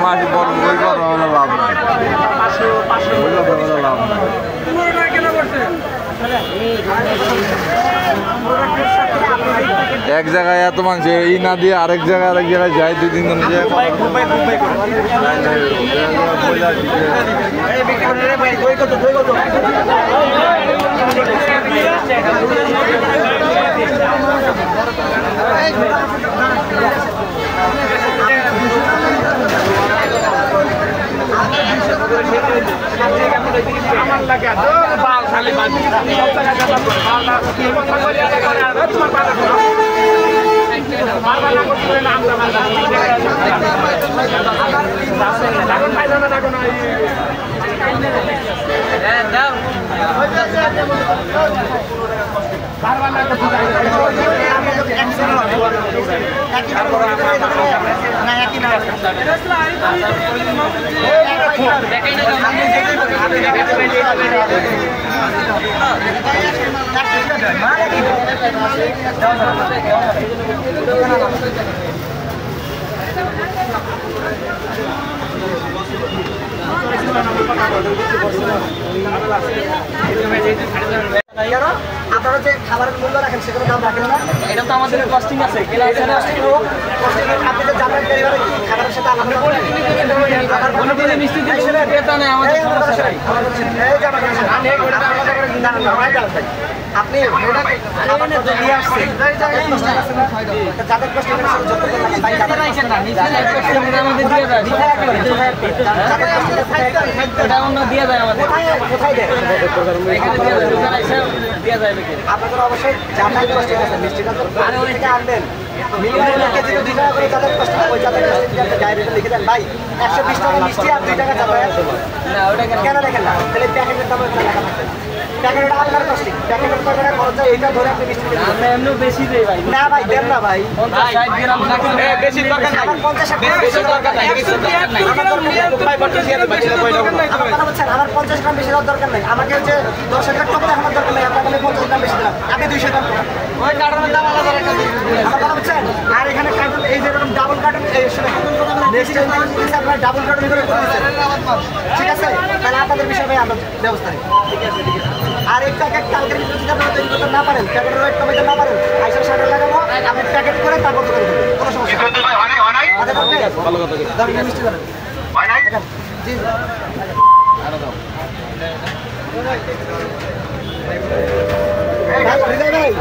মাসি বড় বই বড় হলো লাভ নাই লাভ নাই এক জায়গায় এত মানুষ ই না দিয়ে আরেক জায়গায় যায় 2-3 জন আপনারা যে খাবারের মূল্য রাখেন সেগুলো দাম রাখেন না, এটা তো আমাদের কস্টিং আছে। আপনি যে জানেন খাবারের সাথে আপনি দিয়ে আসছেন যাদের কষ্ট কোথায় দেয় আপনাদের অবশ্যই যাতায়াত কষ্ট আছে মিষ্টিটা তো আনবেন লিখে দেন ভাই 120 টাকা মিষ্টি আর 2 টাকা যাতায়াত কেন দেখেন না তাহলে প্যাকেটের দাম প্যাকেটটা আপনার কষ্ট প্যাকেটের টাকা খরচ এইটা ধরে আপনি মিষ্টি আমরা এমনি বেশি দেই ভাই না ভাই দেন না ভাই 50-60 গ্রাম বেশি দরকার নাই 50 বেশি দরকার নাই আমার 50 গ্রাম বেশি দরকার নাই আমাকে যে 10,000 টাকা আমার দরকার নাই আপনাকে 50 গ্রাম বেশি দিলাম আপনি 200 গ্রাম ওই কার্টনের দাম আলাদা রাখা দিন আমার কথা বুঝছেন আর এখানে কার্টন এই যে এরকম ডাবল কার্টন এই নেক্সট টাইম আপনারা ডাবল কার্টন করে করতেছেন ঠিক আছে তাহলে আপনাদের বিষয় ভাই আমরা ব্যবস্থা নিই ঠিক আছে আর এক প্যাকেট কালকের ভিতরে যদি আপনারা তৈরি করতে না পারেন প্যাকেটের ওয়েট কমাইতে না পারেন আইসা শাটার লাগাবো আপনি প্যাকেট করে তারপর করে দেবেন কোনো সমস্যা নেই ভালো কথা দাম মিষ্টি করেন হয় নাই জি আরো দাও ভাই